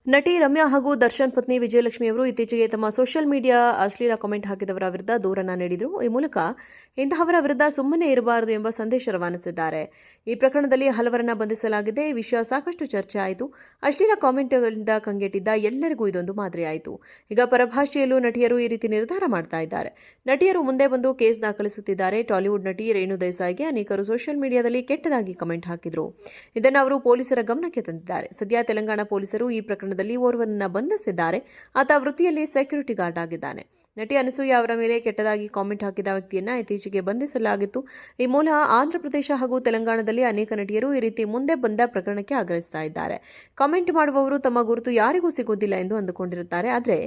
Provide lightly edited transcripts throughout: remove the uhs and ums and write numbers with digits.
ನಟಿ ರಮ್ಯಾ ಹಾಗೂ ದರ್ಶನ್ ಪತ್ನಿ ವಿಜಯಲಕ್ಷ್ಮಿ ಅವರು ಇತ್ತೀಚೆಗೆ ತಮ್ಮ ಸೋಷಿಯಲ್ ಮೀಡಿಯಾ ಅಶ್ಲೀಲ ಕಾಮೆಂಟ್ ಹಾಕಿದವರ ವಿರುದ್ಧ ದೂರನ್ನ ನೀಡಿದರು. ಈ ಮೂಲಕ ಇಂತಹವರ ವಿರುದ್ಧ ಸುಮ್ಮನೆ ಇರಬಾರದು ಎಂಬ ಸಂದೇಶ ರವಾನಿಸಿದ್ದಾರೆ. ಈ ಪ್ರಕರಣದಲ್ಲಿ ಹಲವರನ್ನ ಬಂಧಿಸಲಾಗಿದೆ. ಈ ವಿಷಯ ಸಾಕಷ್ಟು ಚರ್ಚೆ ಆಯಿತು. ಅಶ್ಲೀಲ ಕಾಮೆಂಟ್ಗಳಿಂದ ಕಂಗೆಟ್ಟಿದ್ದ ಎಲ್ಲರಿಗೂ ಇದೊಂದು ಮಾದರಿಯಾಯಿತು. ಈಗ ಪರಭಾಷೆಯಲ್ಲೂ ನಟಿಯರು ಈ ರೀತಿ ನಿರ್ಧಾರ ಮಾಡ್ತಾ ಇದ್ದಾರೆ. ನಟಿಯರು ಮುಂದೆ ಬಂದು ಕೇಸ್ ದಾಖಲಿಸುತ್ತಿದ್ದಾರೆ. ಟಾಲಿವುಡ್ ನಟಿ ರೇಣು ದೇಸಾಯಿಗೆ ಅನೇಕರು ಸೋಷಿಯಲ್ ಮೀಡಿಯಾದಲ್ಲಿ ಕೆಟ್ಟದಾಗಿ ಕಮೆಂಟ್ ಹಾಕಿದ್ರು. ಇದನ್ನು ಅವರು ಪೊಲೀಸರ ಗಮನಕ್ಕೆ ತಂದಿದ್ದಾರೆ. ಸದ್ಯ ತೆಲಂಗಾಣ ಪೊಲೀಸರು ಈ ಪ್ರಕರಣದಲ್ಲಿ ಓರ್ವರನ್ನ ಬಂಧಿಸಿದ್ದಾರೆ. ಆತ ವೃತ್ತಿಯಲ್ಲಿ ಸೆಕ್ಯೂರಿಟಿ ಗಾರ್ಡ್ ಆಗಿದ್ದಾನೆ. ನಟಿ ಅನಸೂಯ ಅವರ ಮೇಲೆ ಕೆಟ್ಟದಾಗಿ ಕಾಮೆಂಟ್ ಹಾಕಿದ ವ್ಯಕ್ತಿಯನ್ನ ಇತ್ತೀಚೆಗೆ ಬಂಧಿಸಲಾಗಿತ್ತು. ಈ ಮೂಲ ಆಂಧ್ರಪ್ರದೇಶ ಹಾಗೂ ತೆಲಂಗಾಣದಲ್ಲಿ ಅನೇಕ ನಟಿಯರು ಈ ರೀತಿ ಮುಂದೆ ಬಂದ ಪ್ರಕರಣಕ್ಕೆ ಆಗ್ರಹಿಸ್ತಾ ಇದ್ದಾರೆ. ಕಾಮೆಂಟ್ ಮಾಡುವವರು ತಮ್ಮ ಗುರುತು ಯಾರಿಗೂ ಸಿಗೋದಿಲ್ಲ ಎಂದು ಅಂದುಕೊಂಡಿರುತ್ತಾರೆ. ಆದರೆ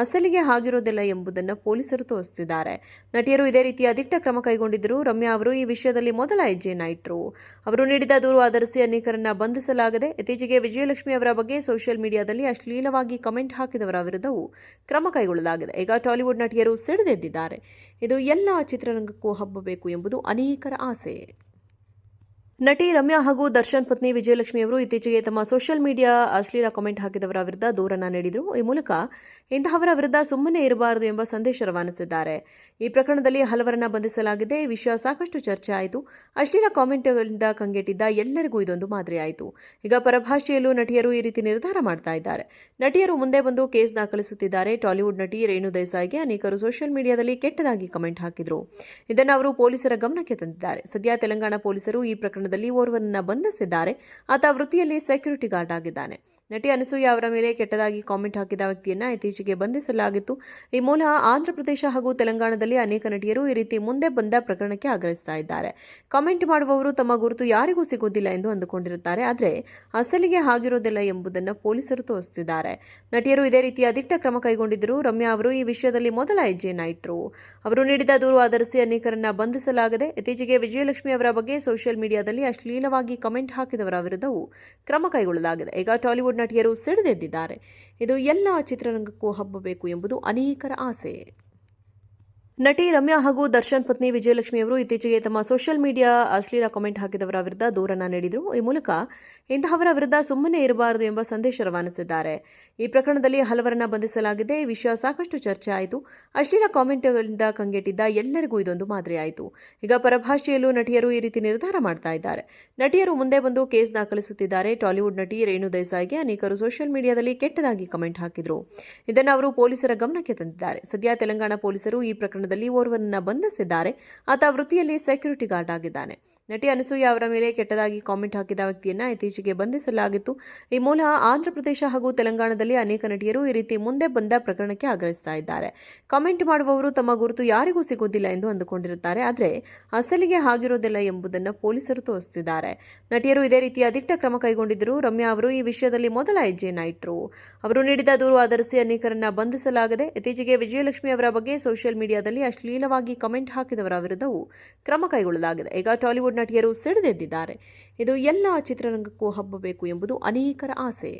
ಅಸಲಿಗೆ ಆಗಿರೋದಿಲ್ಲ ಎಂಬುದನ್ನು ಪೊಲೀಸರು ತೋರಿಸುತ್ತಿದ್ದಾರೆ. ನಟಿಯರು ಇದೇ ರೀತಿಯ ದಿಟ್ಟ ಕ್ರಮ ಕೈಗೊಂಡಿದ್ದರು. ರಮ್ಯಾ ಅವರು ಈ ವಿಷಯದಲ್ಲಿ ಮೊದಲ ಹೆಜ್ಜೆಯನ್ನ ಇಟ್ಟರು. ಅವರು ನೀಡಿದ ದೂರು ಆಧರಿಸಿ ಅನೇಕರನ್ನ ಬಂಧಿಸಲಾಗಿದೆ. ಇತ್ತೀಚೆಗೆ ವಿಜಯಲಕ್ಷ್ಮಿ ಅವರ ಬಗ್ಗೆ ಸೋಷಿಯಲ್ ಮೀಡಿಯಾದಲ್ಲಿ ಅಶ್ಲೀಲವಾಗಿ ಕಮೆಂಟ್ ಹಾಕಿದವರ ವಿರುದ್ಧವೂ ಕ್ರಮ ಕೈಗೊಳ್ಳಲಾಗಿದೆ. ಈಗ ಟಾಲಿವುಡ್ ನಟಿಯರು ಸಿಡಿದೆದ್ದಿದ್ದಾರೆ. ಇದು ಎಲ್ಲ ಚಿತ್ರರಂಗಕ್ಕೂ ಹಬ್ಬಬೇಕು ಎಂಬುದು ಅನೇಕರ ಆಸೆ. ನಟಿ ರಮ್ಯಾ ಹಾಗೂ ದರ್ಶನ್ ಪತ್ನಿ ವಿಜಯಲಕ್ಷ್ಮಿ ಅವರು ಇತ್ತೀಚೆಗೆ ತಮ್ಮ ಸೋಷಿಯಲ್ ಮೀಡಿಯಾ ಅಶ್ಲೀಲ ಕಾಮೆಂಟ್ ಹಾಕಿದವರ ವಿರುದ್ಧ ದೂರನ್ನ ನೀಡಿದರು. ಈ ಮೂಲಕ ಇಂತಹವರ ವಿರುದ್ಧ ಸುಮ್ಮನೆ ಇರಬಾರದು ಎಂಬ ಸಂದೇಶ ರವಾನಿಸಿದ್ದಾರೆ. ಈ ಪ್ರಕರಣದಲ್ಲಿ ಹಲವರನ್ನ ಬಂಧಿಸಲಾಗಿದೆ. ಈ ವಿಷಯ ಸಾಕಷ್ಟು ಚರ್ಚೆ ಆಯಿತು. ಅಶ್ಲೀಲ ಕಾಮೆಂಟ್ಗಳಿಂದ ಕಂಗೆಟ್ಟಿದ್ದ ಎಲ್ಲರಿಗೂ ಇದೊಂದು ಮಾದರಿಯಾಯಿತು. ಈಗ ಪರಭಾಷೆಯಲ್ಲೂ ನಟಿಯರು ಈ ರೀತಿ ನಿರ್ಧಾರ ಮಾಡ್ತಾ ಇದ್ದಾರೆ. ನಟಿಯರು ಮುಂದೆ ಬಂದು ಕೇಸ್ ದಾಖಲಿಸುತ್ತಿದ್ದಾರೆ. ಟಾಲಿವುಡ್ ನಟಿ ರೇಣು ದೇಸಾಯಿಗೆ ಅನೇಕರು ಸೋಷಿಯಲ್ ಮೀಡಿಯಾದಲ್ಲಿ ಕೆಟ್ಟದಾಗಿ ಕಮೆಂಟ್ ಹಾಕಿದ್ರು. ಇದನ್ನು ಅವರು ಪೊಲೀಸರ ಗಮನಕ್ಕೆ ತಂದಿದ್ದಾರೆ. ಸದ್ಯ ತೆಲಂಗಾಣ ಪೊಲೀಸರು ಈ ಪ್ರಕರಣದಲ್ಲಿ ಓರ್ವರನ್ನ ಬಂಧಿಸಿದ್ದಾರೆ. ಆತ ವೃತ್ತಿಯಲ್ಲಿ ಸೆಕ್ಯೂರಿಟಿ ಗಾರ್ಡ್ ಆಗಿದ್ದಾನೆ. ನಟಿ ಅನಸೂಯ ಅವರ ಮೇಲೆ ಕೆಟ್ಟದಾಗಿ ಕಾಮೆಂಟ್ ಹಾಕಿದ ವ್ಯಕ್ತಿಯನ್ನ ಇತ್ತೀಚೆಗೆ ಬಂಧಿಸಲಾಗಿತ್ತು. ಈ ಮೂಲ ಆಂಧ್ರಪ್ರದೇಶ ಹಾಗೂ ತೆಲಂಗಾಣದಲ್ಲಿ ಅನೇಕ ನಟಿಯರು ಈ ರೀತಿ ಮುಂದೆ ಬಂದ ಪ್ರಕರಣಕ್ಕೆ ಆಗ್ರಹಿಸ್ತಾ ಇದ್ದಾರೆ. ಕಾಮೆಂಟ್ ಮಾಡುವವರು ತಮ್ಮ ಗುರುತು ಯಾರಿಗೂ ಸಿಗೋದಿಲ್ಲ ಎಂದು ಅಂದುಕೊಂಡಿರುತ್ತಾರೆ. ಆದರೆ ಅಸಲಿಗೆ ಆಗಿರೋದಿಲ್ಲ ಎಂಬುದನ್ನು ಪೊಲೀಸರು ತೋರಿಸುತ್ತಿದ್ದಾರೆ. ನಟಿಯರು ಇದೇ ರೀತಿಯ ದಿಟ್ಟ ಕ್ರಮ ಕೈಗೊಂಡಿದ್ದರು. ರಮ್ಯಾ ಅವರು ಈ ವಿಷಯದಲ್ಲಿ ಮೊದಲ ಹೆಜ್ಜೆಯನ್ನ ಇಟ್ಟರು. ಅವರು ನೀಡಿದ ದೂರು ಆಧರಿಸಿ ಅನೇಕರನ್ನ ಬಂಧಿಸಲಾಗಿದೆ. ಇತ್ತೀಚೆಗೆ ವಿಜಯಲಕ್ಷ್ಮಿ ಅವರ ಬಗ್ಗೆ ಸೋಷಿಯಲ್ ಮೀಡಿಯಾದಲ್ಲಿ ಅಶ್ಲೀಲವಾಗಿ ಕಮೆಂಟ್ ಹಾಕಿದವರ ವಿರುದ್ಧವೂ ಕ್ರಮ ಕೈಗೊಳ್ಳಲಾಗಿದೆ. ಈಗ ಟಾಲಿವುಡ್ ನಟಿಯರು ಸಿಡಿದೆದ್ದಿದ್ದಾರೆ. ಇದು ಎಲ್ಲ ಚಿತ್ರರಂಗಕ್ಕೂ ಹಬ್ಬಬೇಕು ಎಂಬುದು ಅನೇಕರ ಆಸೆ. ನಟಿ ರಮ್ಯಾ ಹಾಗೂ ದರ್ಶನ್ ಪತ್ನಿ ವಿಜಯಲಕ್ಷ್ಮಿ ಅವರು ಇತ್ತೀಚೆಗೆ ತಮ್ಮ ಸೋಷಿಯಲ್ ಮೀಡಿಯಾ ಅಶ್ಲೀಲ ಕಾಮೆಂಟ್ ಹಾಕಿದವರ ವಿರುದ್ಧ ದೂರನ್ನ ನೀಡಿದರು. ಈ ಮೂಲಕ ಇಂತಹವರ ವಿರುದ್ಧ ಸುಮ್ಮನೆ ಇರಬಾರದು ಎಂಬ ಸಂದೇಶ ರವಾನಿಸಿದ್ದಾರೆ. ಈ ಪ್ರಕರಣದಲ್ಲಿ ಹಲವರನ್ನ ಬಂಧಿಸಲಾಗಿದೆ. ಈ ವಿಷಯ ಸಾಕಷ್ಟು ಚರ್ಚೆ ಆಯಿತು. ಅಶ್ಲೀಲ ಕಾಮೆಂಟ್ಗಳಿಂದ ಕಂಗೆಟ್ಟಿದ್ದ ಎಲ್ಲರಿಗೂ ಇದೊಂದು ಮಾದರಿಯಾಯಿತು. ಈಗ ಪರಭಾಷೆಯಲ್ಲೂ ನಟಿಯರು ಈ ರೀತಿ ನಿರ್ಧಾರ ಮಾಡ್ತಾ ಇದ್ದಾರೆ. ನಟಿಯರು ಮುಂದೆ ಬಂದು ಕೇಸ್ ದಾಖಲಿಸುತ್ತಿದ್ದಾರೆ. ಟಾಲಿವುಡ್ ನಟಿ ರೇಣು ದೇಸಾಯಿಗೆ ಅನೇಕರು ಸೋಷಿಯಲ್ ಮೀಡಿಯಾದಲ್ಲಿ ಕೆಟ್ಟದಾಗಿ ಕಮೆಂಟ್ ಹಾಕಿದ್ರು. ಇದನ್ನು ಅವರು ಪೊಲೀಸರ ಗಮನಕ್ಕೆ ತಂದಿದ್ದಾರೆ. ಸದ್ಯ ತೆಲಂಗಾಣ ಪೊಲೀಸರು ಈ ಪ್ರಕರಣದಲ್ಲಿ ಓರ್ವರನ್ನ ಬಂಧಿಸಿದ್ದಾರೆ. ಆತ ವೃತ್ತಿಯಲ್ಲಿ ಸೆಕ್ಯೂರಿಟಿ ಗಾರ್ಡ್ ಆಗಿದ್ದಾನೆ. ನಟಿ ಅನಸೂಯ ಅವರ ಮೇಲೆ ಕೆಟ್ಟದಾಗಿ ಕಾಮೆಂಟ್ ಹಾಕಿದ ವ್ಯಕ್ತಿಯನ್ನ ಇತ್ತೀಚೆಗೆ ಬಂಧಿಸಲಾಗಿತ್ತು. ಈ ಮೂಲ ಆಂಧ್ರಪ್ರದೇಶ ಹಾಗೂ ತೆಲಂಗಾಣದಲ್ಲಿ ಅನೇಕ ನಟಿಯರು ಈ ರೀತಿ ಮುಂದೆ ಬಂದ ಪ್ರಕರಣಕ್ಕೆ ಆಗ್ರಹಿಸ್ತಾ ಇದ್ದಾರೆ. ಕಾಮೆಂಟ್ ಮಾಡುವವರು ತಮ್ಮ ಗುರುತು ಯಾರಿಗೂ ಸಿಗೋದಿಲ್ಲ ಎಂದು ಅಂದುಕೊಂಡಿರುತ್ತಾರೆ. ಆದರೆ ಅಸಲಿಗೆ ಆಗಿರೋದಿಲ್ಲ ಎಂಬುದನ್ನು ಪೊಲೀಸರು ತೋರಿಸುತ್ತಿದ್ದಾರೆ. ನಟಿಯರು ಇದೇ ರೀತಿಯ ದಿಟ್ಟ ಕ್ರಮ ಕೈಗೊಂಡಿದ್ದರು. ರಮ್ಯಾ ಅವರು ಈ ವಿಷಯದಲ್ಲಿ ಮೊದಲ ಹೆಜ್ಜೆಯನ್ನ ಇಟ್ಟರು. ಅವರು ನೀಡಿದ ದೂರು ಆಧರಿಸಿ ಅನೇಕರನ್ನ ಬಂಧಿಸಲಾಗಿದೆ. ಇತ್ತೀಚೆಗೆ ವಿಜಯಲಕ್ಷ್ಮಿ ಅವರ ಬಗ್ಗೆ ಸೋಷಿಯಲ್ ಮೀಡಿಯಾದಲ್ಲಿ ಅಶ್ಲೀಲವಾಗಿ ಕಮೆಂಟ್ ಹಾಕಿದವರ ವಿರುದ್ಧವೂ ಕ್ರಮ ಕೈಗೊಳ್ಳಲಾಗಿದೆ. ಈಗ ಟಾಲಿವುಡ್ ನಟಿಯರು ಸಿಡಿದೆದ್ದಿದ್ದಾರೆ. ಇದು ಎಲ್ಲ ಚಿತ್ರರಂಗಕ್ಕೂ ಹಬ್ಬಬೇಕು ಎಂಬುದು ಅನೇಕರ ಆಸೆ.